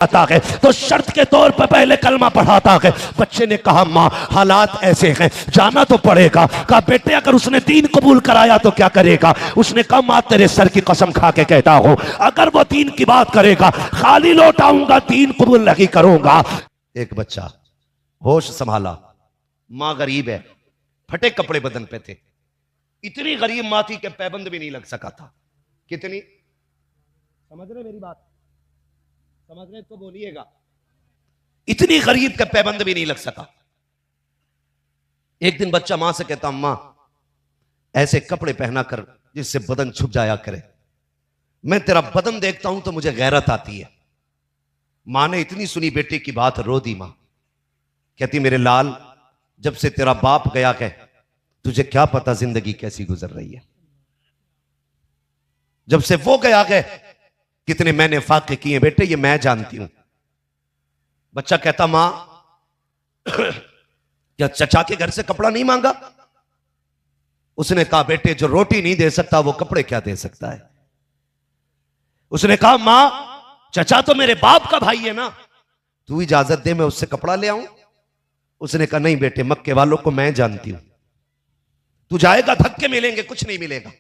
आता है तो शर्त के तौर पर पहले कलमा पढ़ाता है। बच्चे ने कहा माँ हालात ऐसे हैं, जाना तो पड़ेगा। कहा बेटे अगर उसने दीन कबूल कराया तो क्या करेगा? उसने कहा माँ तेरे सर की कसम खा के कहता हूँ अगर वो दीन की बात करेगा खाली लौट आऊंगा, दीन कबूल नहीं करूंगा। एक बच्चा होश संभाला, माँ गरीब है, फटे कपड़े बदन पे थे, इतनी गरीब माँ थी कि पैबंद भी नहीं लग सका था। कितनी, समझ रहे मेरी बात? समझ रहे तो बोलिएगा। इतनी गरीब के पैबंद भी नहीं लग सका। एक दिन बच्चा मां से कहता अम्मा ऐसे कपड़े पहना कर जिससे बदन छुप जाया करे, मैं तेरा बदन देखता हूं तो मुझे गैरत आती है। मां ने इतनी सुनी बेटे की बात रो दी। मां कहती मेरे लाल जब से तेरा बाप गया है तुझे क्या पता जिंदगी कैसी गुजर रही है। जब से वो गया है कितने मैंने फाके किए बेटे ये मैं जानती हूं। बच्चा कहता मां क्या चचा के घर से कपड़ा नहीं मांगा? उसने कहा बेटे जो रोटी नहीं दे सकता वो कपड़े क्या दे सकता है? उसने कहा मां चचा तो मेरे बाप का भाई है ना, तू इजाजत दे मैं उससे कपड़ा ले आऊं। उसने कहा नहीं बेटे मक्के वालों को मैं जानती हूं, तू जाएगा धक्के मिलेंगे कुछ नहीं मिलेगा।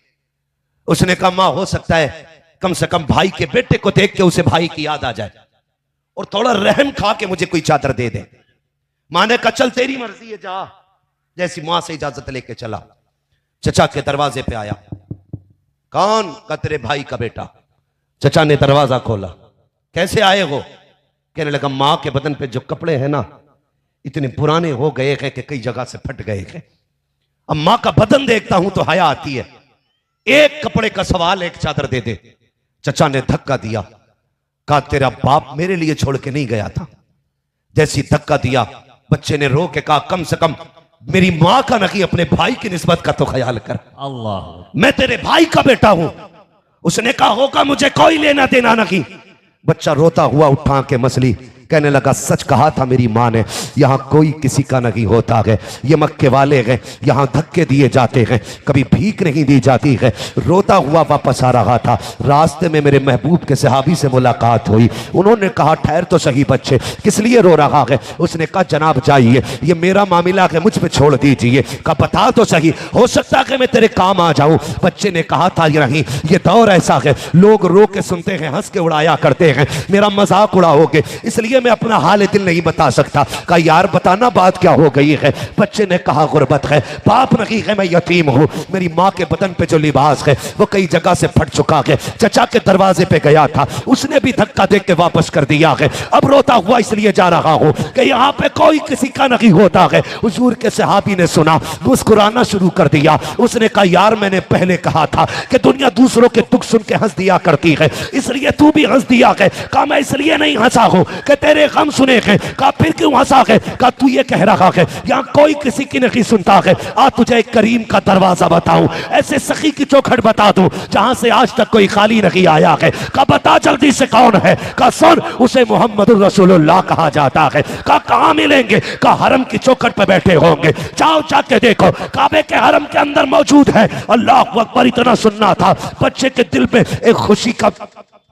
उसने कहा मां हो सकता है कम से कम भाई के बेटे को देख के उसे भाई की याद आ जाए और थोड़ा रहम खा के मुझे कोई चादर दे दे। मां ने कहा चल तेरी मर्जी है जा। जैसी मां से इजाजत लेके चला, चचा के दरवाजे पे आया। कौन? का तेरे भाई का बेटा। चचा ने दरवाजा खोला। कैसे आए हो? कहने लगा मां के बदन पे जो कपड़े हैं ना इतने पुराने हो गए हैं कि कई जगह से फट गए हैं। अब मां का बदन देखता हूं तो हया आती है, एक कपड़े का सवाल एक चादर दे दे। चचा ने धक्का दिया। कहा तेरा बाप मेरे लिए छोड़ के नहीं गया था। जैसी धक्का दिया बच्चे ने रो के कहा कम से कम मेरी मां का नहीं अपने भाई की निस्बत का तो ख्याल कर। अल्लाह मैं तेरे भाई का बेटा हूं। उसने कहा होगा मुझे कोई लेना देना नहीं। बच्चा रोता हुआ उठा के मसली कहने लगा सच कहा था मेरी मां ने, यहां कोई किसी का नहीं होता है। ये मक्के वाले हैं, यहां धक्के दिए जाते हैं, कभी भीख नहीं दी जाती है। रोता हुआ वापस आ रहा था, रास्ते में मेरे महबूब के सहाबी से मुलाकात हुई। उन्होंने कहा ठहर तो सही बच्चे किस लिए रो रहा है? उसने कहा जनाब जाइए ये मेरा मामला है मुझ पे छोड़ दीजिए। कहा बता तो सही, हो सकता है मैं तेरे काम आ जाऊं। बच्चे ने कहा था नहीं ये दौर ऐसा है लोग रो के सुनते हैं हंस के उड़ाया करते हैं, मेरा मजाक उड़ाओगे इसलिए मैं अपना हाल दिल नहीं बता सकता। कहा यार बताना बात क्या हो गई है? बच्चे ने कहा गुर्बत है, बाप नहीं है, मैं यतीम हूं, मेरी मां के बदन पे जो लिबास है वो कई जगह से फट चुका है। चचा के दरवाजे पे गया था, उसने भी धक्का दे के वापस कर दिया है। अब रोता हुआ इसलिए जा रहा हूं कि यहां पे कोई किसी का नहीं होता है। हुजूर के सहाबी ने सुना, मुस्कुराना शुरू कर दिया। उसने कहा यार मैंने पहले कहा था कि दुनिया दूसरों के दुख सुन के हंस दिया करती है, इसलिए तू भी हंस दिया है। कहा मैं इसलिए नहीं हंसा हूं कि तेरे गम सुने हैं। कहा फिर क्यों हंसा है? कहा तू ये कह रहा है यहां कोई किसी की नहीं सुनता है। आज तुझे एक करीम का दरवाजा बताऊं, ऐसे सखी की चौखट बता दूं जहां से आज तक कोई खाली नहीं आया है। कहा बता जल्दी से कौन है? कहा सुन उसे मोहम्मद रसूलुल्लाह कहा जाता है। कहा कहां मिलेंगे? कहा हरम की चौखट पर बैठे होंगे, जाओ जाके देखो काबे के हरम के अंदर मौजूद है। अल्लाह अकबर इतना सुनना था, बच्चे के दिल में एक खुशी का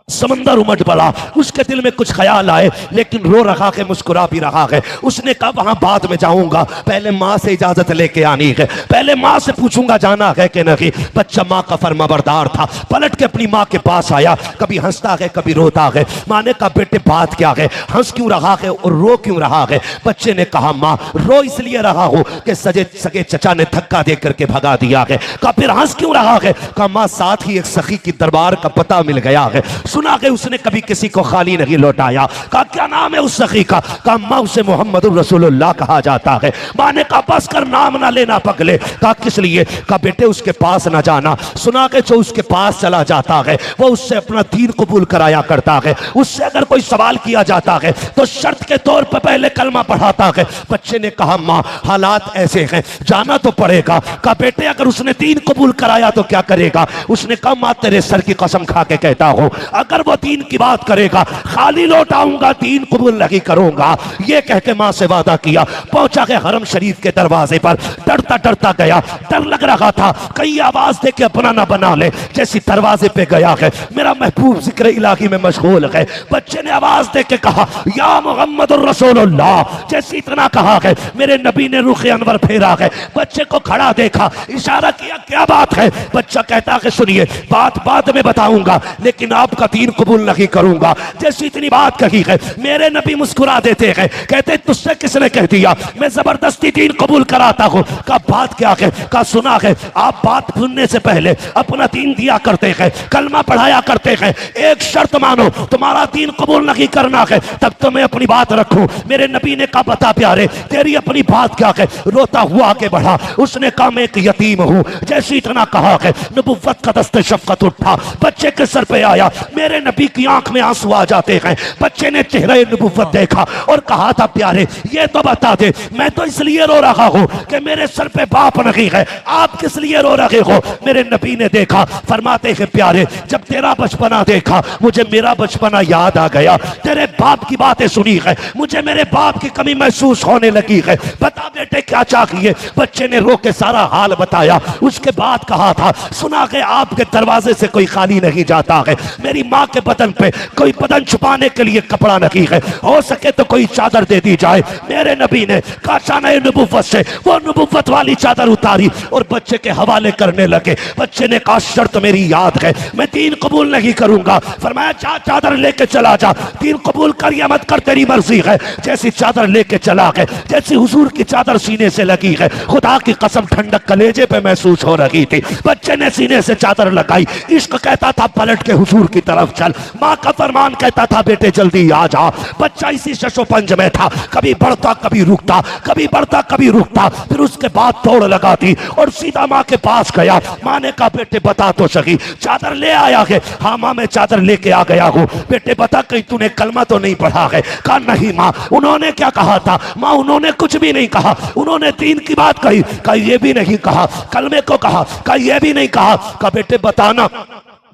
समंदर उमड़ पड़ा। उसके दिल में कुछ ख्याल आए लेकिन रो रहा है, मुस्कुरा भी रहा है। उसने कहा वहां बाद में जाऊंगा, पहले मां से इजाजत लेके आनी है, पहले मां से पूछूंगा जाना है कि नहीं। बच्चा मां का फरमाबरदार था, पलट के अपनी मां के पास आया, कभी हंसता है कभी रोता है। मां ने कहा बेटे बात क्या है, हंस क्यों रहा है और रो क्यों रहा है? बच्चे ने कहा मां रो इसलिए रहा हूं कि सगे चचा ने धक्का दे करके भगा दिया है। कहा फिर हंस क्यों रहा है? कहा मां साथ ही एक सखी की दरबार का पता मिल गया है, सुना कि उसने कभी किसी को खाली नहीं लौटाया। कहा क्या नाम है उस सखी का? कहा मां उसे मोहम्मद रसूलुल्लाह कहा जाता है। मां ने कहा बस कर नाम ना लेना पगले। कहा किस लिए? कहा बेटे उसके पास ना जाना, सुना के जो उसके पास चला जाता है वो उससे अपना दीन कबूल कराया करता है। उससे अगर कोई सवाल किया जाता है तो शर्त के तौर पर पहले कलमा पढ़ाता है। बच्चे ने कहा मां हालात ऐसे हैं, जाना तो पड़ेगा। कहा बेटे अगर उसने दीन कबूल कराया तो क्या करेगा? उसने कहा मां तेरे सर की कसम खा के कहता हूं अगर वो दीन की बात करेगा खाली लौट आऊंगा, दीन कबूल नहीं करूंगा। ये कह के मां से वादा किया। पहुंचा के हरम शरीफ के दरवाजे पर, डरता डरता गया। डर लग रहा था कहीं आवाज दे के अपना ना बना ले। जैसी दरवाजे पे गया है, मेरा महबूब जिक्र इलाही में मशगूल है। बच्चे ने आवाज दे के कहा या मोहम्मद रसूलुल्लाह। जैसे इतना कहा है, मेरे नबी ने रुख अनवर फेरा है। बच्चे को खड़ा देखा, इशारा किया क्या बात है। बच्चा कहता है सुनिए, बात बाद में बताऊंगा, लेकिन आपका दीन कबूल नहीं करूंगा। जैसे इतनी बात कही है, मेरे नबी मुस्कुरा देते हैं, कहते तुझसे किसने कह दिया मैं जबरदस्ती दीन कबूल कराता हूं। का बात क्या है? का सुना है आप बात सुनने से पहले अपना दीन दिया करते हैं, कलमा पढ़ाया करते हैं। एक शर्त मानो, तुम्हारा दीन कबूल नहीं करना है तब तो मैं अपनी बात रखूं। मेरे नबी ने कहा बता प्यारे तेरी अपनी बात क्या है। रोता हुआ आगे बढ़ा, उसने कहा मैं एक यतीम हूं। जैसे इतना कहा है, नबुव्वत का दस्ते शफ़क़त उठा, बच्चे के सर पे आया। मेरे नबी की आंख में आंसू आ जाते हैं। बच्चे ने चेहरे नबुव्वत देखा और कहा था प्यारे ये तो बता दे, मैं तो इसलिए रो रहा हूं कि मेरे सर पे बाप नहीं है, आप किस लिए रो रहे हो। मेरे नबी ने देखा, फरमाते हैं प्यारे जब तेरा बचपना देखा मुझे मेरा बचपना याद आ गया। तेरे बाप की बातें सुनी है, मुझे मेरे बाप की कमी महसूस होने लगी है। बता बेटे क्या चाहिए। बच्चे ने रो के सारा हाल बताया। उसके बाद कहा था सुना के आपके दरवाजे से कोई खाली नहीं जाता है। मेरी माँ के बदन पे कोई बदन छुपाने के लिए कपड़ा नहीं है, हो सके तो कोई चादर दे दी जाए। मेरे नबी ने काशाने नबुव्वत से वो नबुव्वत वाली चादर उतारी और बच्चे के हवाले करने लगे। बच्चे ने कहा शर्त मेरी याद है, मैं दीन कबूल नहीं करूंगा। फरमाया जा चादर लेके चला जा, दीन कबूल कर या मत कर तेरी मर्जी है। जैसी चादर लेके चला गए, जैसी हुजूर की चादर सीने से लगी है, खुदा की कसम ठंडक कलेजे पे महसूस हो रही थी। बच्चे ने सीने से चादर लगाई। इश्क कहता था पलट के हुजूर की तरफ चल, माँ का फरमान कहता था बेटे जल्दी आ जा। बच्चा इसी शशोपंज में था, कभी बढ़ता कभी रुकता, कभी बढ़ता कभी रुकता। फिर उसके बाद दौड़ लगाती और सीधा माँ के पास गया। माँ ने कहा बेटे बता तो सही चादर ले आया है। हाँ माँ मैं चादर लेके आ गया हूँ। बेटे बता कहीं तूने कलमा तो नहीं पढ़ा है। कहा नहीं माँ। उन्होंने क्या कहा था? माँ उन्होंने कुछ भी नहीं कहा, उन्होंने दीन की बात कही। कहा ये भी नहीं कहा, कलमे को कहा। कहा ये भी नहीं कहा। कहा बेटे बताना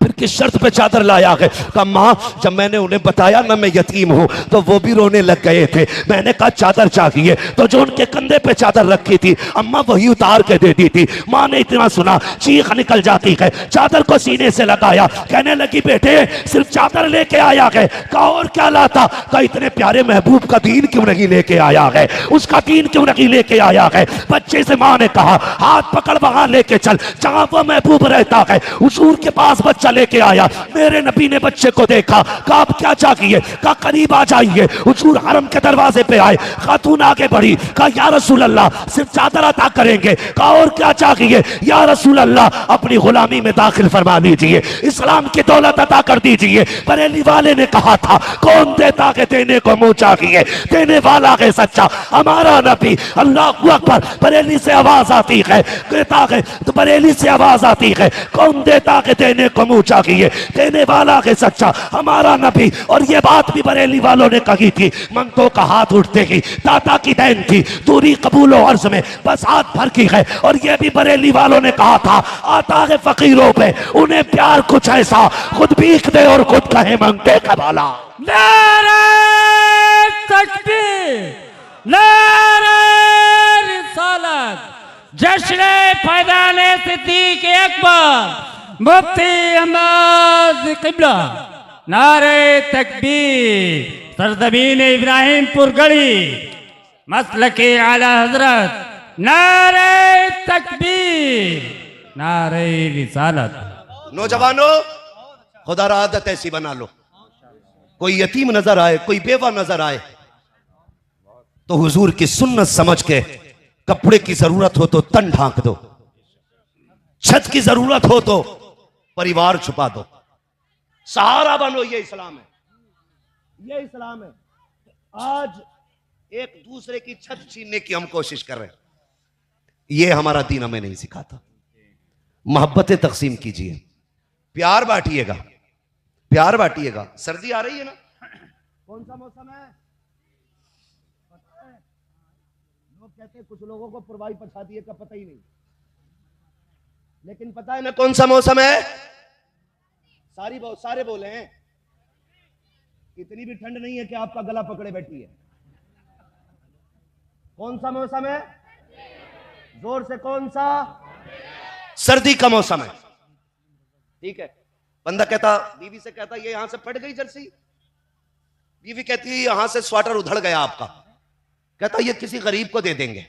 फिर किस शर्त पे चादर लाया है। कहा माँ जब मैंने उन्हें बताया ना मैं यतीम हूं तो वो भी रोने लग गए थे। मैंने कहा चादर चाहिए तो जो उनके कंधे पे चादर रखी थी अम्मा वही उतार के दे दी थी। माँ ने इतना सुना चीख निकल जाती है। चादर को सीने से लगाया, कहने लगी बेटे सिर्फ चादर लेके आया है। कहा और क्या लाता? कहा इतने प्यारे महबूब का दीन क्यों नहीं लेके आया है, उसका दीन क्यों नहीं लेके आया है। बच्चे से माँ ने कहा हाथ पकड़ वहां लेके चल जहां वो महबूब रहता है। हुजूर के पास बच्चा लेके आया। मेरे नबी ने बच्चे को देखा, कहा आप क्या चाहिए? कहा करीब आ जाइए। हुजूर हरम के दरवाजे पे आए। खातून आगे बढ़ी, कहा या रसूल अल्लाह सिर्फ चादर अता करेंगे। कहा और क्या चाहिए? या रसूल अल्लाह अपनी गुलामी में दाखिल फरमा लीजिए, इस्लाम की दौलत अता कर दीजिए। बरेली वाले ने कहा था कौन देता है देने को मुंह चाहिए, देने वाला है सच्चा हमारा नबी। अल्लाह अकबर। बरेली से आवाज आती है, देता है तो बरेली से आवाज आती है कौन देता है देने को मुंह चाहिए, देने वाला है सच्चा हमारा नबी। और ये बात भी बरेली वालों ने कही थी। मंगतों का हाथ उठते ही दाता की देन थी, दूरी कबूलो अर्ज में बस हाथ भर की है। और ये भी बरेली वालों ने कहा था आता है फकीरों पे उन्हें प्यार कुछ ऐसा खुद भीख दे और खुद कहे मंगते का भाला। नारे तकबीर, नारे रिसालत, जश्न फैज़ान सिद्दीक़ अकबर मुफ्ती अहमद किबला। नारे तकबीर, सरजमीन इब्राहिमपुर गढ़ी मसलके आला हजरत। नारे तकबीर, नारे रिसालत। नौजवानों खुदा रा आदत ऐसी बना लो, कोई यतीम नजर आए, कोई बेवा नजर आए तो हुजूर की सुन्नत समझ के कपड़े की जरूरत हो तो तन ढांक दो, छत की जरूरत हो तो परिवार छुपा दो, सहारा बनो। ये इस्लाम है, ये इस्लाम है। आज एक दूसरे की छत छीनने की हम कोशिश कर रहे हैं, ये हमारा दीन हमें नहीं सिखाता। मोहब्बतें तकसीम कीजिए, प्यार बांटिएगा, प्यार बांटिएगा। सर्दी आ रही है ना, कौन सा मौसम है? लोग कहते हैं कुछ लोगों को पुरवाई पछा दिए का पता ही नहीं, लेकिन पता है ना कौन सा मौसम है? सारे बोले हैं इतनी भी ठंड नहीं है कि आपका गला पकड़े बैठी है। कौन सा मौसम है? जोर से कौन सा? सर्दी का मौसम है। ठीक है। बंदा कहता, बीवी से कहता, ये यहां से फट गई जर्सी। बीवी कहती है यहां से स्वेटर उधड़ गया आपका। कहता ये किसी गरीब को दे देंगे।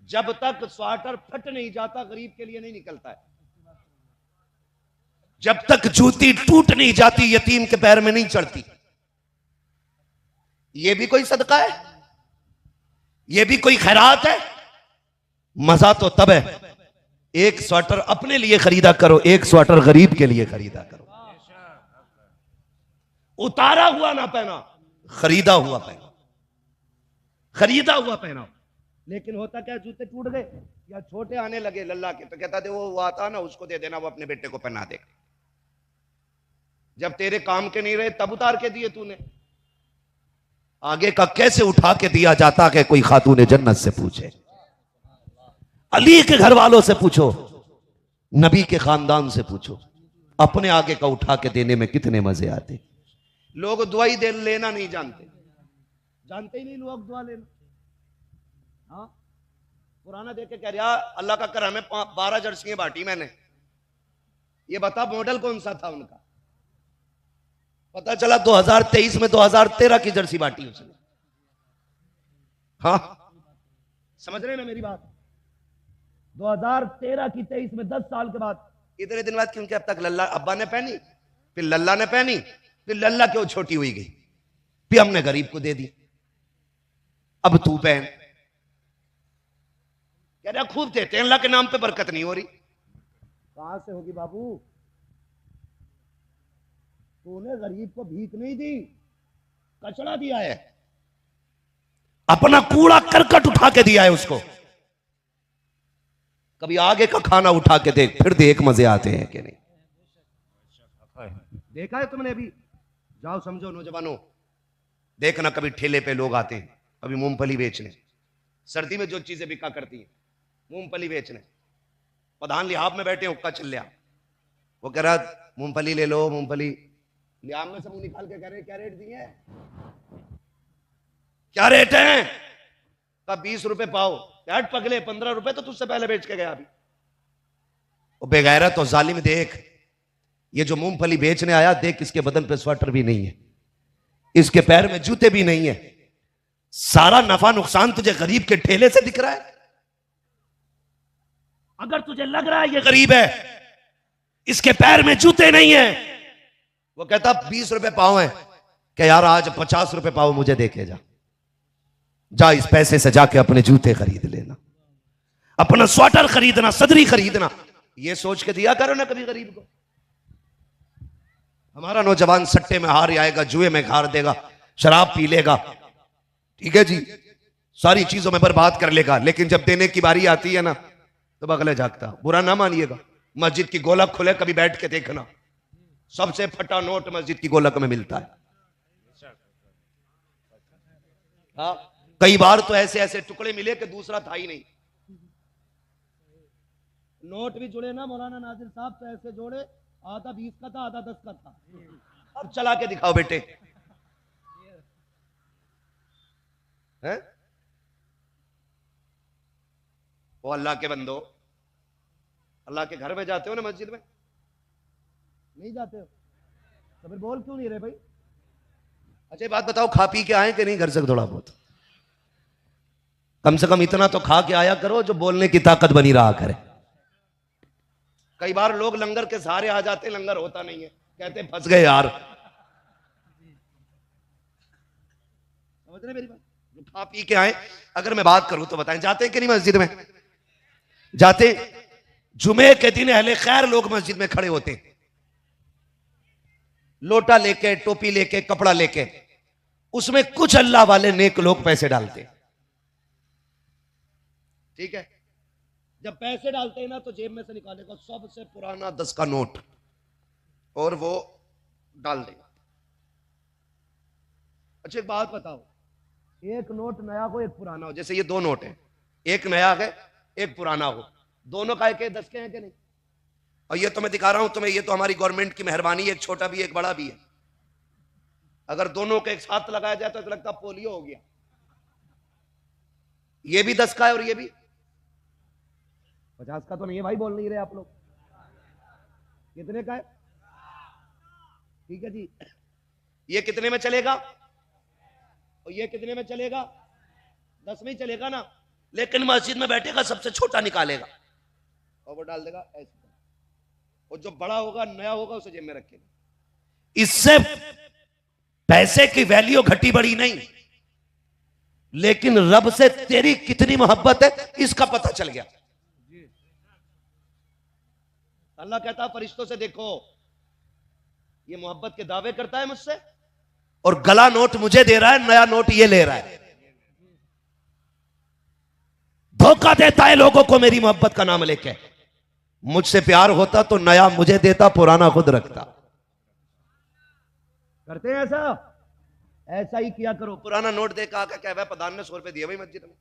जब तक स्वेटर फट नहीं जाता गरीब के लिए नहीं निकलता है। जब तक जूती टूट नहीं जाती यतीम के पैर में नहीं चढ़ती। यह भी कोई सदका है? यह भी कोई खैरात है? मजा तो तब है एक स्वेटर अपने लिए खरीदा करो, एक स्वेटर गरीब के लिए खरीदा करो। उतारा हुआ ना पहना, खरीदा हुआ पहना, खरीदा हुआ पहना। लेकिन होता क्या, जूते टूट गए या छोटे आने लगे लल्ला के, तो कहता दे वो आता ना उसको दे देना, वो अपने बेटे को पहना देगा। जब तेरे काम के नहीं रहे तब उतार के दिए तूने। आगे का कैसे उठा के दिया जाता कि कोई खातून जन्नत से पूछे, अली के घर वालों से पूछो, नबी के खानदान से पूछो, अपने आगे का उठा के देने में कितने मजे आते। लोग दुआई दे लेना नहीं जानते, जानते ही नहीं लोग दुआ लेना। हाँ, पुराना देख के कह रहा अल्लाह का करम है 12 जर्सियां बांटी मैंने। ये बता मॉडल कौन सा था उनका? पता चला 2023 में 2013 की जर्सी बांटी उसने। हाँ, समझ रहे ना मेरी बात? 2013 की 23 में 10 साल के बाद, इतने दिन बाद, क्योंकि अब तक लल्ला अब्बा ने पहनी, फिर लल्ला ने पहनी, फिर लल्ला क्यों छोटी हुई गई, फिर हमने गरीब को दे दी, अब तू पहन। कह रहा खूब देते हैं, अल्लाह के नाम पे बरकत नहीं हो रही। कहां से होगी बाबू? तूने गरीब को भीख नहीं दी, कचड़ा दिया है, अपना कूड़ा करकट उठा के दिया है उसको। कभी आगे का खाना उठा के देख, फिर देख मजे आते हैं कि नहीं। देखा है तुमने? अभी जाओ समझो नौजवानों, देखना कभी ठेले पे लोग आते हैं, कभी मूंगफली बेचने, सर्दी में जो चीजें बिका करती हैं, मूंगफली बेचने। प्रधान लिहाब में बैठे, हुक्का चल लिया, वो कह रहा मूंगफली ले लो, मूंगफली। लिहाब में से मुंह निकाल के कह रहे क्या रेट दिए? क्या रेट है? का 20 रुपए पाओ। यार पगले, 15 रुपए तो तुझसे पहले बेच के गया अभी। वो बेगैरत और जालिम, देख ये जो मूंगफली बेचने आया, देख इसके बदन पे स्वेटर भी नहीं है, इसके पैर में जूते भी नहीं है, सारा नफा नुकसान तुझे गरीब के ठेले से दिख रहा है। अगर तुझे लग रहा है ये गरीब है, इसके पैर में जूते नहीं है, वो कहता 20 रुपए पाओ है, क्या यार आज 50 रुपए पाओ मुझे देके जा, जा इस पैसे से जाके अपने जूते खरीद लेना, अपना स्वेटर खरीदना, सदरी खरीदना। ये सोच के दिया करो ना कभी गरीब को। हमारा नौजवान सट्टे में हार आएगा, जुए में हार देगा, शराब पी लेगा, ठीक है जी, सारी चीजों में बर्बाद कर लेगा, लेकिन जब देने की बारी आती है ना तो बगले जागता। बुरा ना मानिएगा, मस्जिद की गोलक खुले कभी बैठ के देखना, सबसे फटा नोट मस्जिद की गोलक में मिलता है। हाँ, कई बार तो ऐसे ऐसे टुकड़े मिले कि दूसरा था ही नहीं। नोट भी जुड़े ना मौलाना नाजिर साहब, तो ऐसे जोड़े, आधा 20 का था, आधा 10 का था। अब चला के दिखाओ बेटे, हैं? वो अल्लाह के बंदो, अल्लाह के घर में जाते हो ना, मस्जिद में नहीं जाते हो, तो फिर बोल क्यों नहीं रहे भाई? अच्छा बात बताओ, खा पी के आए कि नहीं घर से? थोड़ा बहुत कम से कम इतना तो खा के आया करो जो बोलने की ताकत बनी रहा करे। कई बार लोग लंगर के सहारे आ जाते, लंगर होता नहीं है, कहते फंस गए यार। समझ रहे मेरी बात? जो खा पी के आए, अगर मैं बात करूं तो बताएं, जाते हैं कि नहीं मस्जिद में? जाते। जुमे के दिन अहले खैर लोग मस्जिद में खड़े होते, लोटा लेके, टोपी लेके, कपड़ा लेके, उसमें कुछ अल्लाह वाले नेक लोग पैसे डालते, ठीक है? जब पैसे डालते हैं ना तो जेब में से निकालेगा सबसे पुराना 10 का नोट और वो डाल देगा। अच्छा एक बात बताओ, एक नोट नया हो एक पुराना हो, जैसे ये 2 नोट है, एक नया है एक पुराना हो, दोनों का एक 10 के हैं कि नहीं? और ये तो मैं दिखा रहा हूं तुम्हें, ये तो हमारी गवर्नमेंट की मेहरबानी है, एक छोटा भी एक बड़ा भी है। अगर दोनों के एक साथ लगाया जाए तो लगता पोलियो हो गया। ये भी 10 का है और ये भी 50 का तो नहीं है भाई, बोल नहीं रहे आप लोग। कितने का है? ठीक है जी। ये कितने में चलेगा और ये कितने में चलेगा? 10 में ही चलेगा ना। लेकिन मस्जिद में बैठेगा, सबसे छोटा निकालेगा और वो डाल देगा ऐसे, और जो बड़ा होगा नया होगा उसे जेब में रखेगा। इससे पैसे की वैल्यू घटी बढ़ी नहीं, लेकिन रब से तेरी कितनी मोहब्बत है इसका पता चल गया। अल्लाह कहता है फरिश्तों से, देखो ये मोहब्बत के दावे करता है मुझसे और गला नोट मुझे दे रहा है, नया नोट ये ले रहा है। धोखा देता है लोगों को मेरी मोहब्बत का नाम लेके। मुझसे प्यार होता तो नया मुझे देता, पुराना खुद रखता। करते हैं ऐसा? ऐसा ही किया करो। पुराना नोट दे के क्या भाई प्रधान ने 100 रुपए दिए भाई मस्जिद में,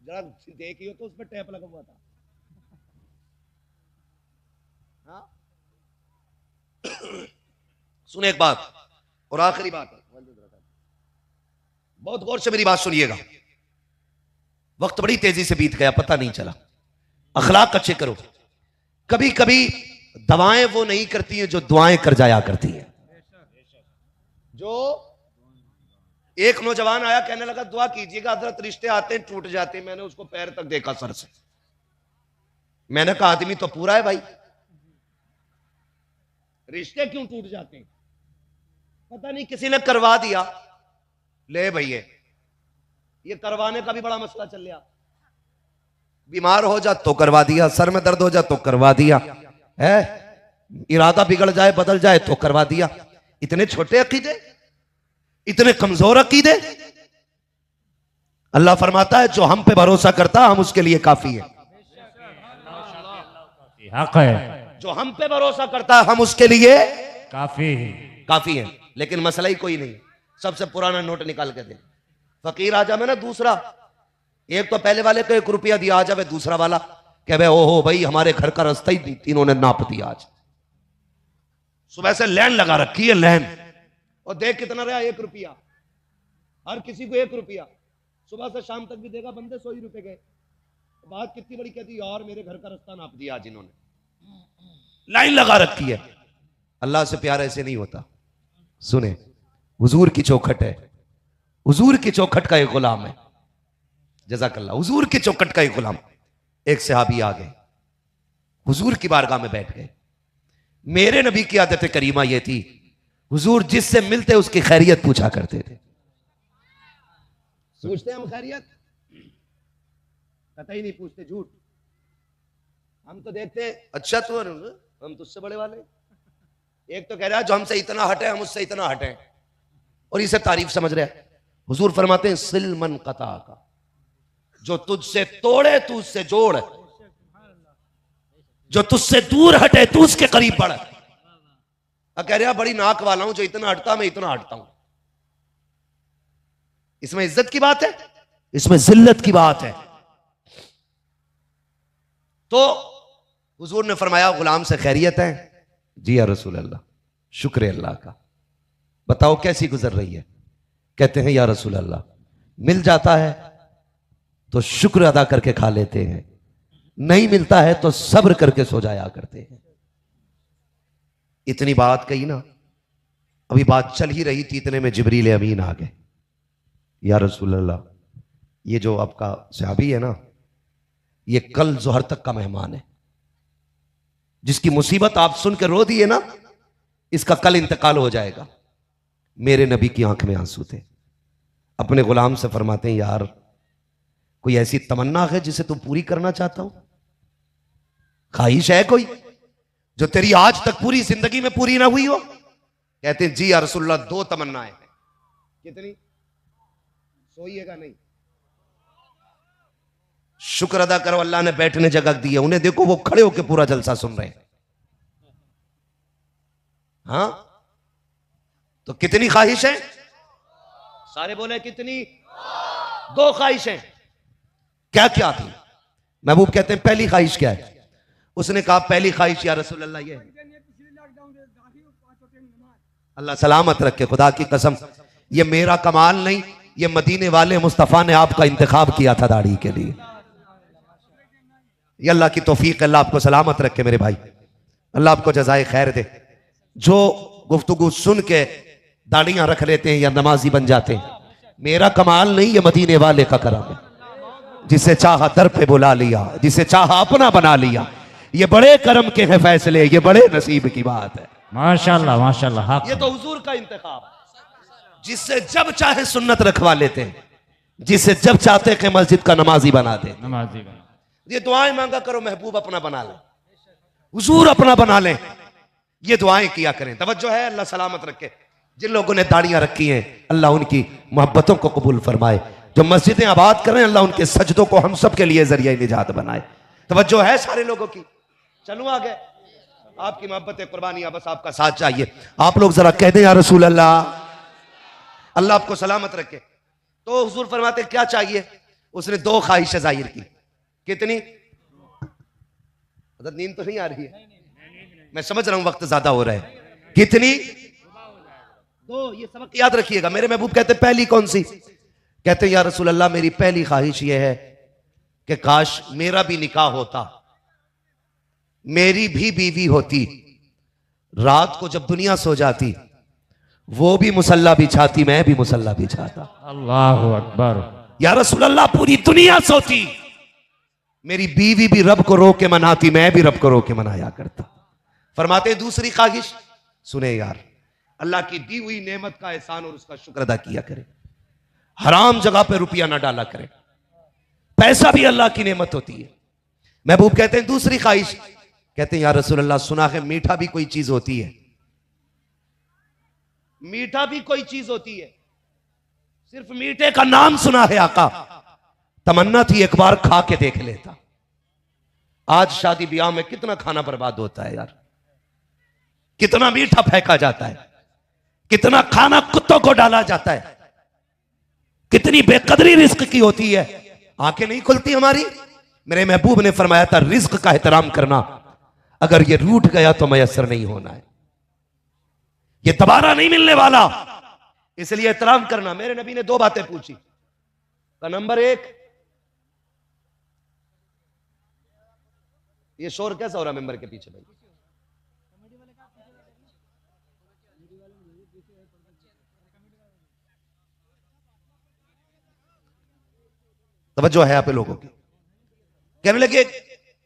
जरा देखियो तो उस पर टैप लगा हुआ था। हाँ? सुने एक बात और आखिरी बात है, बहुत गौर से मेरी बात सुनिएगा। वक्त बड़ी तेजी से बीत गया, पता नहीं चला। अखलाक अच्छे करो। कभी कभी दवाएं वो नहीं करती हैं जो दुआएं कर जाया करती हैं। जो एक नौजवान आया, कहने लगा दुआ कीजिएगा हजरत, रिश्ते आते हैं टूट जाते हैं। मैंने उसको पैर तक देखा सर से। मैंने कहा आदमी तो पूरा है भाई, रिश्ते क्यों टूट जाते हैं? पता नहीं किसी ने करवा दिया। ले भैया, ये करवाने का भी बड़ा मसला चल रहा। बीमार हो जा तो करवा दिया, सर में दर्द हो जा तो करवा दिया, है इरादा बिगड़ जाए बदल जाए तो करवा दिया। इतने छोटे अकीदे, इतने कमजोर अकीदे। अल्लाह फरमाता है जो हम पे भरोसा करता हम उसके लिए काफी है। हक है। जो हम पे भरोसा करता हम उसके लिए काफी है। लेकिन मसला ही कोई नहीं। सबसे पुराना नोट निकाल के दे। फकीर आजम है ना दूसरा, एक तो पहले वाले को 1 रुपया दिया, आ जावे दूसरा वाला कह भाई ओहो भाई हमारे घर का रास्ता ही तीनों ने नाप दिया। आज सुबह से लाइन लगा रखी है, लाइन, और देख कितना रहा 1 रुपया। हर किसी को 1 रुपया, सुबह से शाम तक भी देगा। बंदे 100 ही रुपए गए। बात कितनी बड़ी कहती यार मेरे घर का रास्ता नाप दिया आज इन्होंने, लाइन लगा रखी है। अल्लाह से प्यार ऐसे नहीं होता। सुने, हुजूर की चौखट है, हुजूर की चौखट का एक गुलाम है। जज़ाकल्लाह। हुजूर की चौखट का एक गुलाम। एक सहाबी आ गए, हुजूर की बारगाह में बैठ गए। मेरे नबी की आदत करीमा यह थी, हुजूर जिससे मिलते उसकी खैरियत पूछा करते थे। पूछते हम खैरियत? कतई नहीं पूछते, झूठ। हम तो देखते हैं अच्छा तो हम तुझसे बड़े वाले। एक तो कह रहा है जो हमसे इतना हटे हम उससे इतना हटे, और इसे तारीफ समझ रहे हैं। हुजूर फरमाते हैं सिल मन कता का, जो तुझसे तोड़े तू उससे जोड़, जो तुझसे दूर हटे तू उसके करीब बढ़। कह रहा बड़ी नाक वाला हूं, जो इतना हटता मैं इतना हटता हूं। इसमें इज्जत की बात है, इसमें जिल्लत की बात है। तो हुजूर ने फरमाया गुलाम से खैरियत है? जी या रसूल अल्लाह, शुक्र अल्लाह का, बताओ कैसी गुजर रही है? कहते हैं या रसूल अल्लाह मिल जाता है तो शुक्र अदा करके खा लेते हैं, नहीं मिलता है तो सब्र करके सो जाया करते हैं। इतनी बात कही ना, अभी बात चल ही रही थी, इतने में जिब्रील अमीन आ गए। या रसूल अल्लाह, ये जो आपका सहाबी है ना, ये कल जोहर तक का मेहमान है, जिसकी मुसीबत आप सुन के रो दिए ना, इसका कल इंतकाल हो जाएगा। मेरे नबी की आंख में आंसू थे। अपने गुलाम से फरमाते हैं यार कोई ऐसी तमन्ना है जिसे तुम पूरी करना चाहता हूं? ख्वाहिश है कोई जो तेरी आज तक पूरी जिंदगी में पूरी ना हुई हो? कहते हैं जी या रसूलल्लाह 2 तमन्नाएं हैं। कितनी? सोइएगा नहीं, शुक्र अदा करो अल्लाह ने बैठने जगह दी है। उन्हें देखो वो खड़े होकर पूरा जलसा सुन रहे हैं। हाँ तो कितनी ख्वाहिश है? सारे बोले कितनी? 2 ख्वाहिशें। क्या क्या थी? महबूब कहते हैं पहली ख्वाहिश क्या है? उसने कहा पहली ख्वाहिश या रसूल अल्लाह ये अल्लाह सलामत रखे, खुदा की कसम ये मेरा कमाल नहीं, ये मदीने वाले मुस्तफ़ा ने आपका इंतखाब किया था दाढ़ी के लिए। ये अल्लाह की तौफीक, अल्लाह आपको सलामत रखे मेरे भाई, अल्लाह आपको जज़ाए खैर दे। जो गुफ्तगू सुन के दाढ़ियां रख लेते हैं या नमाजी बन जाते हैं, मेरा कमाल नहीं, ये मदीने वाले का करम है। जिसे चाहा दर पे बुला लिया, जिसे चाहा अपना बना लिया, ये बड़े करम के हैं फैसले, ये बड़े नसीब की बात है। माशाल्लाह माशाल्लाह, हक ये तो हुजूर का इंतखाब, जिससे जब चाहे सुन्नत रखवा लेते हैं, जिसे जब चाहते कि मस्जिद का नमाजी बना दे। नमाजी बना। ये दुआएं मांगा करो, महबूब अपना बना ले, हुजूर अपना बना ले, ये दुआएं किया करें। तवज्जो है, अल्लाह सलामत रखे। जिन लोगों ने दाढ़ियां रखी हैं, अल्लाह उनकी मोहब्बतों को कबूल फरमाए। जो मस्जिदें आबाद करें, अल्लाह उनके सजदों को हम सब के लिए जरिया निजात बनाए। तवज्जो है सारे लोगों की। चलूं आगे, आपकी मोहब्बत कुर्बानियां, बस आपका साथ चाहिए। आप लोग जरा कह दें या रसूल अल्लाह, अल्लाह आपको सलामत रखे। तो हुजूर फरमाते क्या चाहिए? उसने दो ख्वाहिशें जाहिर की। कितनी? नींद तो नहीं आ रही है, मैं समझ रहा हूं वक्त ज्यादा हो रहा है। कितनी? दो। ये सबक याद रखिएगा। मेरे महबूब कहते पहली कौन सी? कहते या रसूल अल्लाह, मेरी पहली ख्वाहिश यह है कि काश मेरा भी निकाह होता, मेरी भी बीवी होती, रात को जब दुनिया सो जाती वो भी मुसल्ला बिछाती, मैं भी मुसल्ला बिछाता। अल्लाहु अकबर। या रसूल अल्लाह, पूरी दुनिया सोती, मेरी बीवी भी रब को रो के मनाती, मैं भी रब को रो के मनाया करता। फरमाते दूसरी ख्वाहिश, सुने यार, अल्लाह की दी हुई नेमत का एहसान और उसका शुक्र अदा किया करे, हराम जगह पे रुपया ना डाला करे। पैसा भी अल्लाह की नेमत होती है। महबूब कहते हैं दूसरी ख्वाहिश, कहते हैं या रसूल अल्लाह, सुना है मीठा भी कोई चीज होती है, मीठा भी कोई चीज होती है, सिर्फ मीठे का नाम सुना है आका, तमन्ना थी एक बार खा के देख लेता। आज शादी ब्याह में कितना खाना बर्बाद होता है यार, कितना मीठा फेंका जाता है, कितना खाना कुत्तों को डाला जाता है, कितनी बेकदरी रिस्क की होती है। आंखें नहीं खुलती हमारी। मेरे महबूब ने फरमाया था रिस्क का एहतराम करना, अगर ये रूठ गया तो मयसर नहीं होना है, ये दोबारा नहीं मिलने वाला, इसलिए एहतराम करना। मेरे नबी ने दो बातें पूछी। का नंबर एक, ये शोर कैसा हो रहा मेंबर के पीछे भाई? तवज्जो है आप लोगों की। कहने लगे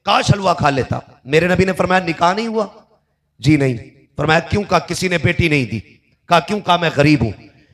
काश हलवा खा लेता। मेरे नबी ने फरमाया निकाह नहीं हुआ? जी नहीं। फरमाया क्यों? कहा किसी ने बेटी नहीं दी। कहा क्यों? कहा मैं गरीब हूं।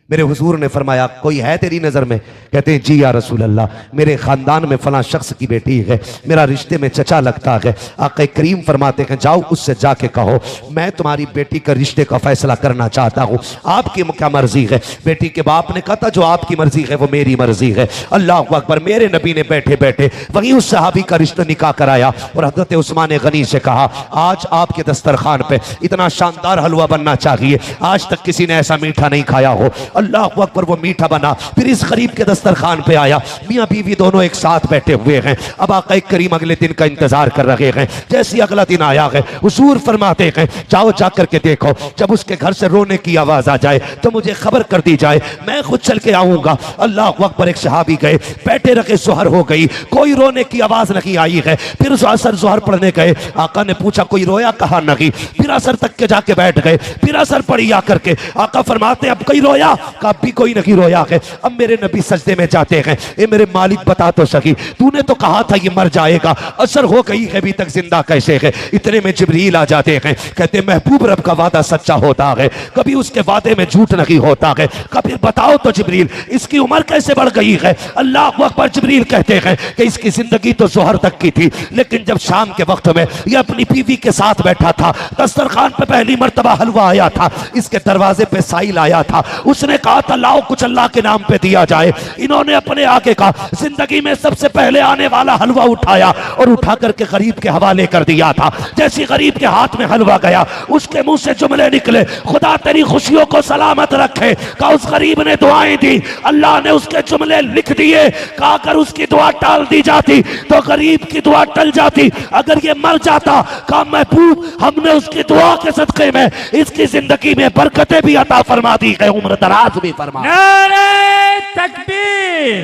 मेरे हुजूर ने फरमाया कोई है तेरी नजर में? कहते हैं जी या रसूल अल्लाह, मेरे खानदान में फलां शख्स की बेटी है, मेरा रिश्ते में चचा लगता है। आका करीम फरमाते हैं जाओ उससे जाके कहो मैं तुम्हारी बेटी का रिश्ते का फैसला करना चाहता हूं, आपकी क्या मर्जी है? बेटी के बाप ने कहा था जो आपकी मर्जी है वो मेरी मर्जी है। अल्लाह अकबर। मेरे नबी ने बैठे बैठे वहीं उस सहाबी का रिश्ता निकाह कराया और हजरत उस्मान गनी से कहा आज आपके दस्तरखान पे इतना शानदार हलवा बनना चाहिए, आज तक किसी ने ऐसा मीठा नहीं खाया हो। अल्लाह अकबर। वो मीठा बना, फिर इस गरीब के दस्तरखान पे आया। मियां बीवी दोनों एक साथ बैठे हुए हैं। अब आका करीम अगले दिन का इंतजार कर रहे हैं। जैसे अगला दिन आया है, हुजूर फरमाते हैं जाओ जाकर के देखो, जब उसके घर से रोने की आवाज आ जाए तो मुझे खबर कर दी जाए, मैं खुद चल के आऊंगा। अल्लाह अकबर। एक सहाबी गए, बैठे रखे, सुहर हो गई, कोई रोने की आवाज नहीं आई है। फिर असर जुहर पढ़ने गए, आका ने पूछा कोई रोया? कहा नहीं। फिर असर तक के जाके बैठ गए, फिर असर पड़ी आकर के आका फरमाते अब कोई रोया? कहा भी कोई नहीं रोया है। अब मेरे नबी सजदे में जाते हैं, ए मेरे मालिक बता तो सकी, तूने तो कहा था ये मर जाएगा, असर हो गई है, अभी तक जिंदा कैसे है? इतने में जिब्रील आ जाते हैं, कहते महबूब रब का वादा सच्चा होता है, कभी उसके वादे में झूठ नहीं होता है। कभी बताओ तो जिब्रील इसकी उम्र कैसे बढ़ गई है? अल्लाह अकबर। जिब्रील कहते हैं कि इसकी जिंदगी तो जोहर तक की थी, लेकिन जब शाम के वक्त में ये अपनी बीवी के साथ बैठा था, दस्तरखान पे पहली मर्तबा हलवा आया था, इसके दरवाजे पे साइल आया था, उसने उसने कहा था लाओ कुछ अल्लाह के नाम पे दिया जाए। इन्होंने अपने आगे कहा, जिंदगी में सबसे पहले आने वाला हलवा उठाया और उठा करके गरीब के हवाले कर दिया था। जैसे गरीब के हाथ में हलवा गया, उसके मुंह से जुमले निकले, खुदा तेरी खुशियों को सलामत रखे। कहा उस गरीब ने दुआएं दी, अल्लाह ने उसके जुमले लिख दिए। कहा अगर उसकी दुआ टाल दी जाती तो गरीब की दुआ टल जाती, अगर ये मर जाता, कहा महबूब हमने उसकी दुआ के सदके में इसकी जिंदगी में बरकतें भी अता फरमा दी गई, उम्र दराज भी फरमा। नारे तकबीर,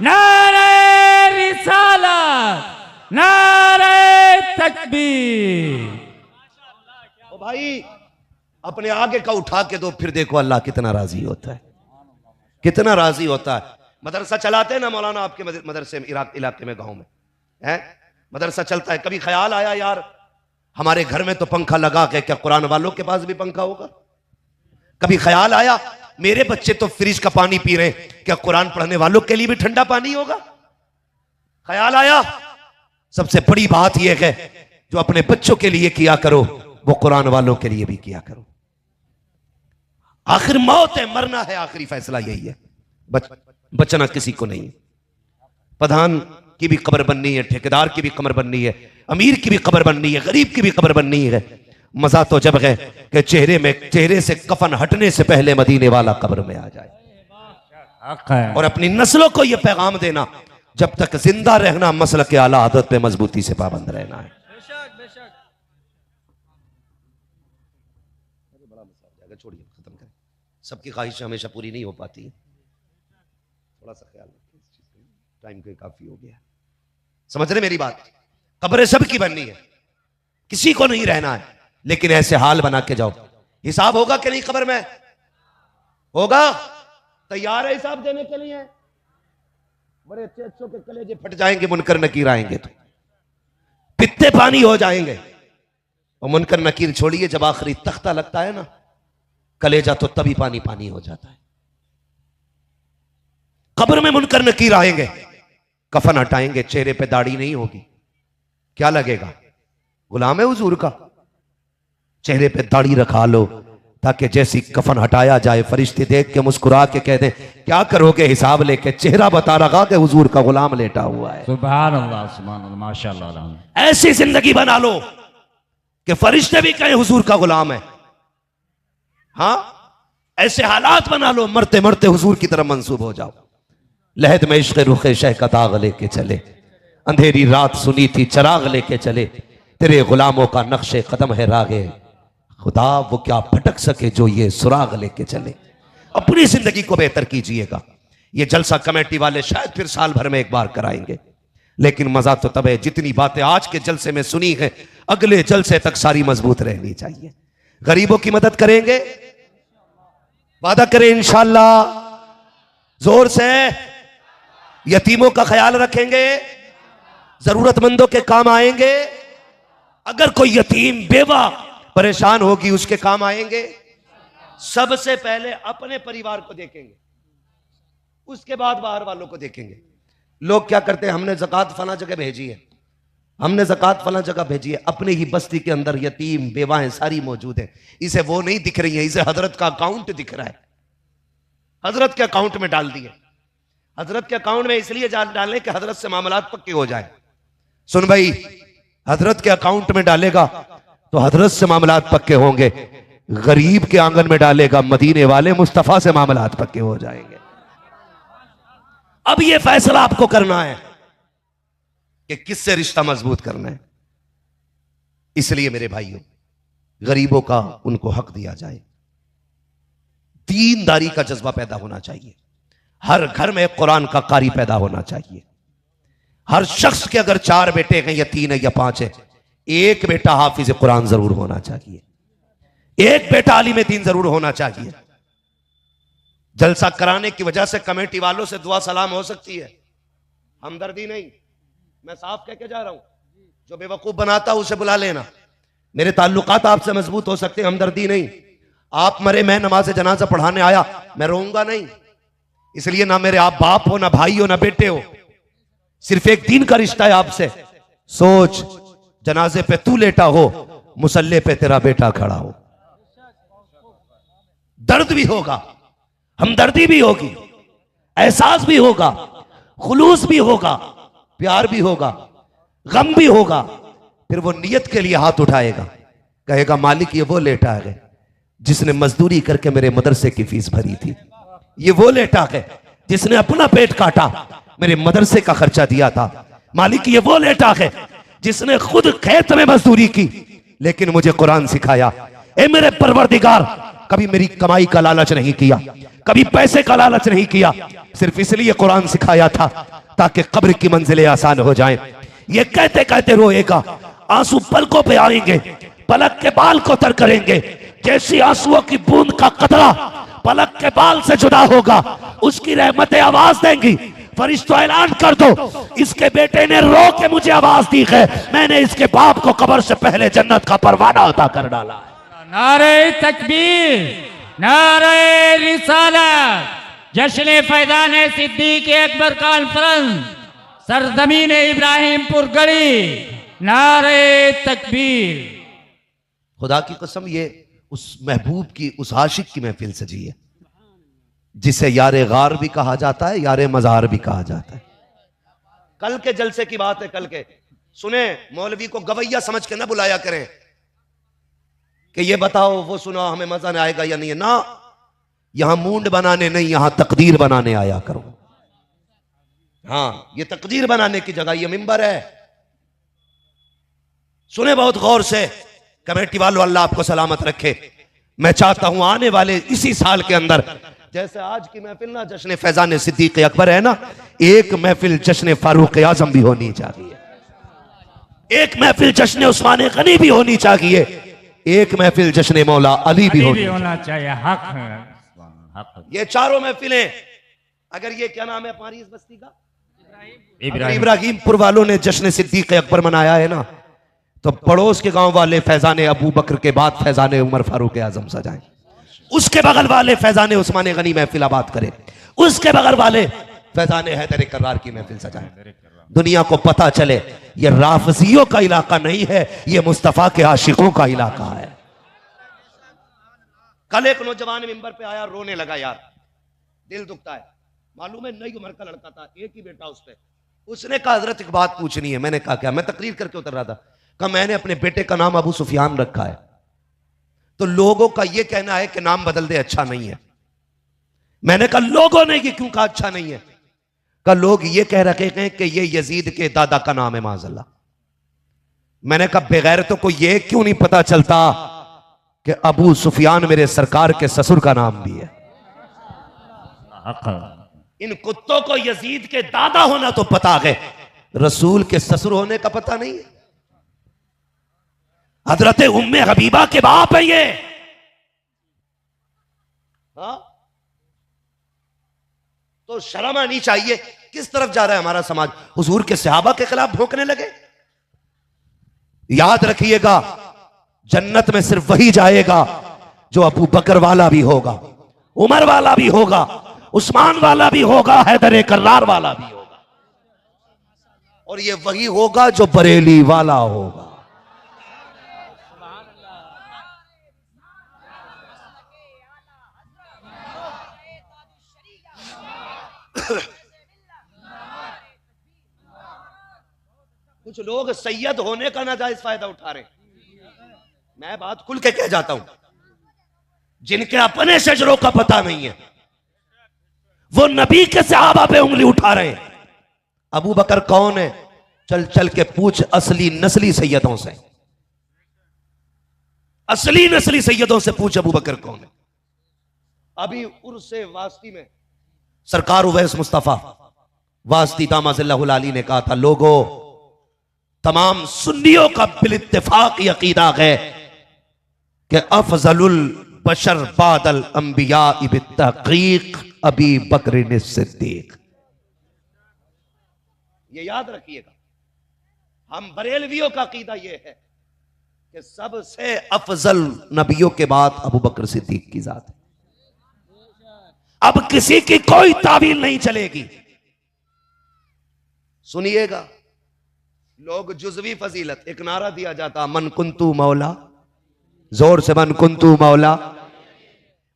नारे रिसालत, नारे तकबीर। ओ भाई अपने आगे का उठा के दो, फिर देखो अल्लाह कितना राजी होता है, कितना राजी होता है। मदरसा चलाते हैं ना मौलाना आपके मदरसे में, इलाके में, गांव में है मदरसा चलता है। कभी ख्याल आया यार हमारे घर में तो पंखा लगा के, क्या कुरान वालों के पास भी पंखा होगा? कभी ख्याल आया मेरे बच्चे तो फ्रिज का पानी पी रहे, क्या कुरान पढ़ने वालों के लिए भी ठंडा पानी होगा? ख्याल आया? सबसे बड़ी बात यह है जो अपने बच्चों के लिए किया करो वो कुरान वालों के लिए भी किया करो। आखिर मौत है, मरना है, आखिरी फैसला यही है, बचना किसी को नहीं। प्रधान की भी कब्र बननी है, ठेकेदार की भी कब्र बननी है, अमीर की भी कब्र बननी है, गरीब की भी कब्र बननी है। मजा तो जब है कि चेहरे से कफन हटने से पहले मदीने वाला कब्र में आ जाए। और अपनी नस्लों को यह पैगाम देना, जब तक जिंदा रहना मसलक के आला आदत पे मजबूती से पाबंद रहना है। छोड़िए, खत्म करें, सबकी ख्वाहिश हमेशा पूरी नहीं हो पाती, थोड़ा सा ख्याल रखिए इस चीज का, टाइम के काफी हो गया। समझ रहे मेरी बात? कब्रें सबकी बननी है, किसी को नहीं रहना है, लेकिन ऐसे हाल बना के जाओ। हिसाब होगा कि नहीं कब्र में? होगा? तैयार है हिसाब देने के लिए? बड़े अच्छे अच्छों के कलेजे फट जाएंगे, मुनकर नकीर आएंगे तो पित्ते पानी हो जाएंगे। और मुनकर नकीर छोड़िए, जब आखिरी तख्ता लगता है ना कलेजा, तो तभी पानी पानी हो जाता है। कब्र में मुनकर नकीर आएंगे, कफन हटाएंगे, चेहरे पे दाढ़ी नहीं होगी, क्या लगेगा? गुलाम है हुजूर का। चेहरे पे दाढ़ी रखा लो ताकि जैसी कफन हटाया जाए फरिश्ते देख के मुस्कुरा के कह दें क्या करोगे हिसाब लेके, चेहरा बता रखा कि हुजूर का गुलाम लेटा हुआ है। सुभान अल्लाह, सुभान अल्लाह, माशाअल्लाह। ऐसी जिंदगी बना लो कि फरिश्ते भी कहें हुजूर का गुलाम है। हाँ, ऐसे हालात बना लो, मरते मरते हुजूर की तरफ मंसूब हो जाओ। लहद में इश्क़ रुखे शह का दाग लेके चले, अंधेरी रात सुनी थी चराग लेके चले, तेरे गुलामों का नक्शे कदम है रागे खुदा, वो क्या भटक सके जो ये सुराग लेके चले। अपनी जिंदगी को बेहतर कीजिएगा। ये जलसा कमेटी वाले शायद फिर साल भर में एक बार कराएंगे, लेकिन मजा तो तब है जितनी बातें आज के जलसे में सुनी है अगले जलसे तक सारी मजबूत रहनी चाहिए। गरीबों की मदद करेंगे, वादा करें इंशाअल्लाह, जोर से। यतीमों का ख्याल रखेंगे, जरूरतमंदों के काम आएंगे। अगर कोई यतीम बेवा परेशान होगी उसके काम आएंगे। सबसे पहले अपने परिवार को देखेंगे, उसके बाद बाहर वालों को देखेंगे। लोग क्या करते हैं, हमने ज़कात फला जगह भेजी है, हमने ज़कात फला जगह भेजी है, अपने ही बस्ती के अंदर यतीम बेवाएं सारी मौजूद हैं, इसे वो नहीं दिख रही है, इसे हजरत का अकाउंट दिख रहा है, हजरत के अकाउंट में डाल दिए। हजरत के अकाउंट में इसलिए डालें कि हजरत से मामलात पक्के हो जाए। सुन भाई, हजरत के अकाउंट में डालेगा तो हजरत से मामलात पक्के होंगे, गरीब के आंगन में डालेगा मदीने वाले मुस्तफा से मामलात पक्के हो जाएंगे। अब यह फैसला आपको करना है कि किससे रिश्ता मजबूत करना है। इसलिए मेरे भाइयों, गरीबों का उनको हक दिया जाए, दीनदारी का जज्बा पैदा होना चाहिए। हर घर में कुरान का कारी पैदा होना चाहिए। हर शख्स के अगर 4 बेटे हैं या 3 है या 5 है, एक बेटा हाफिज कुरान जरूर होना चाहिए, एक बेटा आलिम दीन जरूर होना चाहिए। जलसा कराने की वजह से कमेटी वालों से दुआ सलाम हो सकती है, हमदर्दी नहीं। मैं साफ कह के जा रहा हूं, जो बेवकूफ बनाता उसे बुला लेना। मेरे ताल्लुकात आपसे मजबूत हो सकते हैं, हमदर्दी नहीं। आप मरे, मैं नमाज जनाजा पढ़ाने आया, मैं रोऊंगा नहीं। इसलिए ना मेरे आप बाप हो, ना भाई हो, ना बेटे हो, सिर्फ एक दीन का रिश्ता है आपसे। सोच, जनाजे पे तू लेटा हो, मुसल्ले पे तेरा बेटा खड़ा हो, दर्द भी होगा, हमदर्दी भी होगी, एहसास भी होगा, खुलूस भी होगा, प्यार भी होगा, गम भी होगा। फिर वो नियत के लिए हाथ उठाएगा, कहेगा मालिक ये वो लेटा है जिसने मजदूरी करके मेरे मदरसे की फीस भरी थी, ये वो लेटा है जिसने अपना पेट काटा मेरे मदरसे का खर्चा दिया था, मालिक ये वो लेटा है जिसने खुद खेत में मजदूरी की लेकिन मुझे कुरान सिखाया। ए मेरे परवरदिगार, कभी मेरी कमाई का लालच नहीं किया, कभी पैसे का लालच नहीं किया, सिर्फ इसलिए कुरान सिखाया था ताकि कब्र की मंजिलें आसान हो जाएं। ये कहते कहते रोएगा, आंसू पलकों पे आएंगे, पलक के बाल को तर करेंगे, जैसी आंसुओं की बूंद का कतरा पलक के बाल से जुदा होगा, उसकी रहमतें आवाज देंगी, फरिश्तों ऐलान कर दो इसके बेटे ने रो के मुझे आवाज दी है, मैंने इसके बाप को कब्र से पहले जन्नत का परवाना अता कर डाला है। नारे तकबीर, नारे रिसालत, जश्न फैजान सिद्दीक अकबर कॉन्फ्रेंस, सरजमीन इब्राहिमपुर गढ़ी, नारे तकबीर। खुदा की कसम, ये उस महबूब की, उस आशिक की महफिल सजी है जिसे यारे गार भी कहा जाता है, यारे मजार भी कहा जाता है। कल के जलसे की बात है, कल के सुने, मौलवी को गवैया समझ के ना बुलाया करें कि ये बताओ वो सुना हमें मजा नहीं आएगा या नहीं, ना, यहां मूंड बनाने नहीं, यहां तकदीर बनाने आया करो। हाँ, ये तकदीर बनाने की जगह ये मिंबर है। सुने बहुत गौर से, कमेटी वालों अल्लाह आपको सलामत रखे। मैं चाहता हूं आने वाले इसी साल के अंदर, जैसे आज की महफिल ना जश्न फैजान सिद्दीक अकबर है ना, एक महफिल जश्न फारूक आजम भी होनी चाहिए, एक महफिल जश्न उस्मान गनी भी होनी चाहिए, एक महफिल जश्न मौला अली भी होना चाहिए। हक है। ये चारों महफिलें, अगर ये क्या नाम है हमारी इस बस्ती का, इब्राहिमपुर वालों ने जश्न सिद्दीक अकबर मनाया है ना, तो पड़ोस के गांव वाले फैजान अबू बकर के बाद फैजान उमर फारूक आजम सजाएं, उसके बगल वाले फैजान उस्मान गनी महफिल आबाद करें, उसके बगल वाले फैजान हैदर कर्रार की महफिल सजाएं। दुनिया को पता चले ये राफजियों का इलाका नहीं है, ये मुस्तफा के आशिकों का इलाका है। कल एक नौजवान मिंबर पे आया, रोने लगा, यार दिल दुखता है, मालूम है नई उम्र का लड़का था, एक ही बेटा उस पे। उसने कहा हजरत एक बात पूछनी है। मैंने कहा क्या? मैं तकरीर करके उतर रहा था, कहा मैंने अपने बेटे का नाम अबू सुफियान रखा है, तो लोगों का यह कहना है कि नाम बदल दे, अच्छा नहीं है। मैंने कहा लोगों ने ये क्यों कहा अच्छा नहीं है? कहा लोग ये कह रखे हैं कि ये यजीद के दादा का नाम है माज़अल्लाह। मैंने कहा बेगैरतों को ये क्यों नहीं पता चलता कि अबू सुफियान मेरे सरकार के ससुर का नाम भी है। इन कुत्तों को यजीद के दादा होना तो पता है, रसूल के ससुर होने का पता नहीं है। हजरत उम्मे हबीबा के बाप है ये। हाँ? तो शर्म आनी चाहिए। किस तरफ जा रहा है हमारा समाज? हुजूर के सहाबा के खिलाफ भौंकने लगे। याद रखिएगा, जन्नत में सिर्फ वही जाएगा जो अबू बकर वाला भी होगा, उमर वाला भी होगा, उस्मान वाला भी होगा, हैदर कर्रार वाला भी होगा, और ये वही होगा जो बरेली वाला होगा। कुछ लोग सैयद होने का नाजायज फायदा उठा रहे हैं। मैं बात खुल के कह जाता हूं, जिनके अपने शजरों का पता नहीं है वो नबी के सहाबा पे उंगली उठा रहे हैं। अबू बकर कौन है? चल चल के पूछ असली नस्ली सैयदों से, असली नस्ली सैयदों से पूछ अबू बकर कौन है। अभी उर्से वास्ती में सरकार उवैस मुस्तफा वास्ती दामाजिल्लाहुल आली ने कहा था, लोगों तमाम सुन्नियों का बिल-इत्तिफाक अकीदा है कि अफजलुल बशर बादल अंबिया बित्तहकीक अबी बकर सिद्दीक। ये याद रखिएगा, हम बरेलवियों का अकीदा ये है कि सबसे अफजल नबियों के बाद अबू बकर सिद्दीक की जात है। अब किसी की कोई तावील नहीं चलेगी। सुनिएगा, लोग जुज़वी फजीलत, एक नारा दिया जाता मन कुंतु मौला, जोर से मन कुंतु मौला।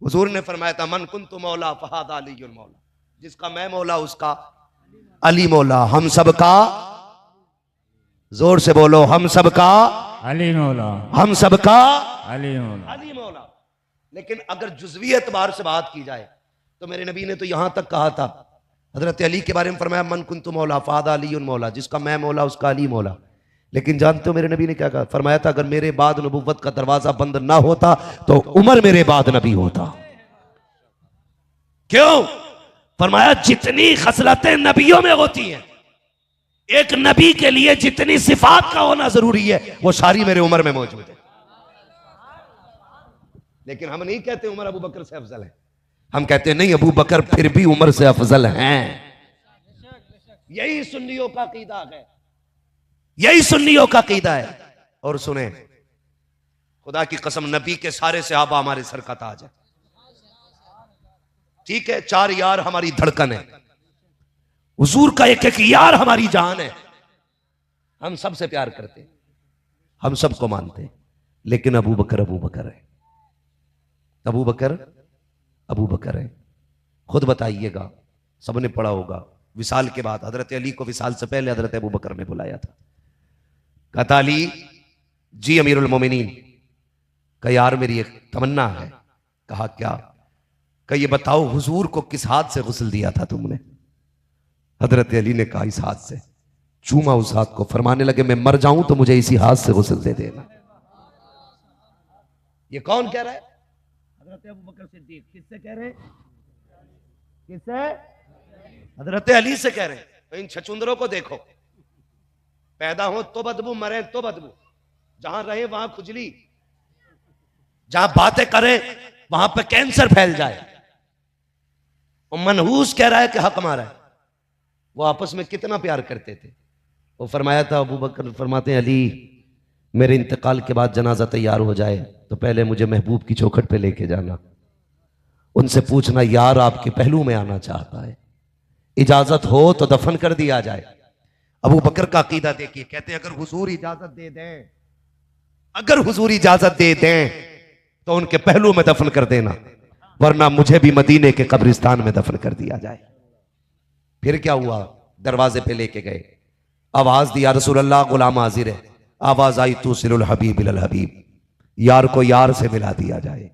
हुजूर ने फरमाया था मन कुन्तु मौला फहादा अलीयुल मौला, जिसका मैं मौला उसका अली मौला। हम सबका, जोर से बोलो, हम सबका अली मौला, हम सबका अली मौला। अली मौला। लेकिन अगर जुज़वी एतबार से बात की जाए तो मेरे नबी ने तो यहां तक कहा था, हजरत अली के बारे में फरमाया मन कुन्तु मौला फहादा अलीयुल मौला, जिसका मैं मौला उसका अली मौला। लेकिन जानते हो मेरे नबी ने क्या कहा? फरमाया था अगर मेरे बाद नबुव्वत का दरवाजा बंद ना होता तो उमर मेरे बाद नबी होता। क्यों? फरमाया जितनी खसलतें नबियों में होती हैं, एक नबी के लिए जितनी सिफात का होना जरूरी है वो सारी मेरे उमर में मौजूद है। लेकिन हम नहीं कहते उमर अबू बकर से अफजल है, हम कहते नहीं अबू बकर फिर भी उमर से अफजल हैं। यही सुन्नियों का अकीदा है, यही सुन्नियों का अकीदा है। और सुने, खुदा की कसम नबी के सारे सहाबा हमारे सर का ताज है। ठीक है, 4 यार हमारी धड़कन है, हुजूर का एक एक यार हमारी जान है। हम सबसे प्यार करते हैं, हम सबको मानते हैं, लेकिन अबू बकर है, अबू बकर है। खुद बताइएगा, सबने पढ़ा होगा, विसाल के बाद हजरत अली को विसाल से पहले हजरत अबू बकर ने बुलाया था। कहता अली जी अमीरुल मोमिनीन, का यार मेरी एक तमन्ना है। कहा क्या? का ये बताओ हुजूर को किस हाथ से गुस्ल दिया था तुमने? हजरत अली ने कहा इस हाथ से। चूमा उस हाथ को, फरमाने लगे मैं मर जाऊं तो मुझे इसी हाथ से गुस्ल दे देना। ये कौन कह रहा है? हजरत अबू बकर सिद्दीक। किससे कह रहे हैं? किससे? हजरत अली से कह रहे हैं। तो इन छचुंदरों को देखो, पैदा हो तो बदबू, मरे तो बदबू, जहां रहे वहां खुजली, जहां बातें करें वहां पे कैंसर फैल जाए। और मनहूस कह रहा है कि हक मारा है। वो आपस में कितना प्यार करते थे। वो फरमाया था, अबू बकर फरमाते हैं अली मेरे इंतकाल के बाद जनाजा तैयार हो जाए तो पहले मुझे महबूब की चौखट पे लेके जाना, उनसे पूछना यार आपके पहलू में आना चाहता है, इजाजत हो तो दफन कर दिया जाए। अबू बकर का अकीदा देखिए, कहते हैं अगर हुजूर इजाजत दे दें, अगर हुजूर इजाजत दे दें तो उनके पहलू में दफन कर देना, वरना मुझे भी मदीने के कब्रिस्तान में दफन कर दिया जाए। फिर क्या हुआ? दरवाजे पे लेके गए, आवाज दिया रसूल अल्लाह गुलाम हाजिर है। आवाज आई तू सिलुल हबीब इलल हबीब, यार को यार से मिला दिया जाए।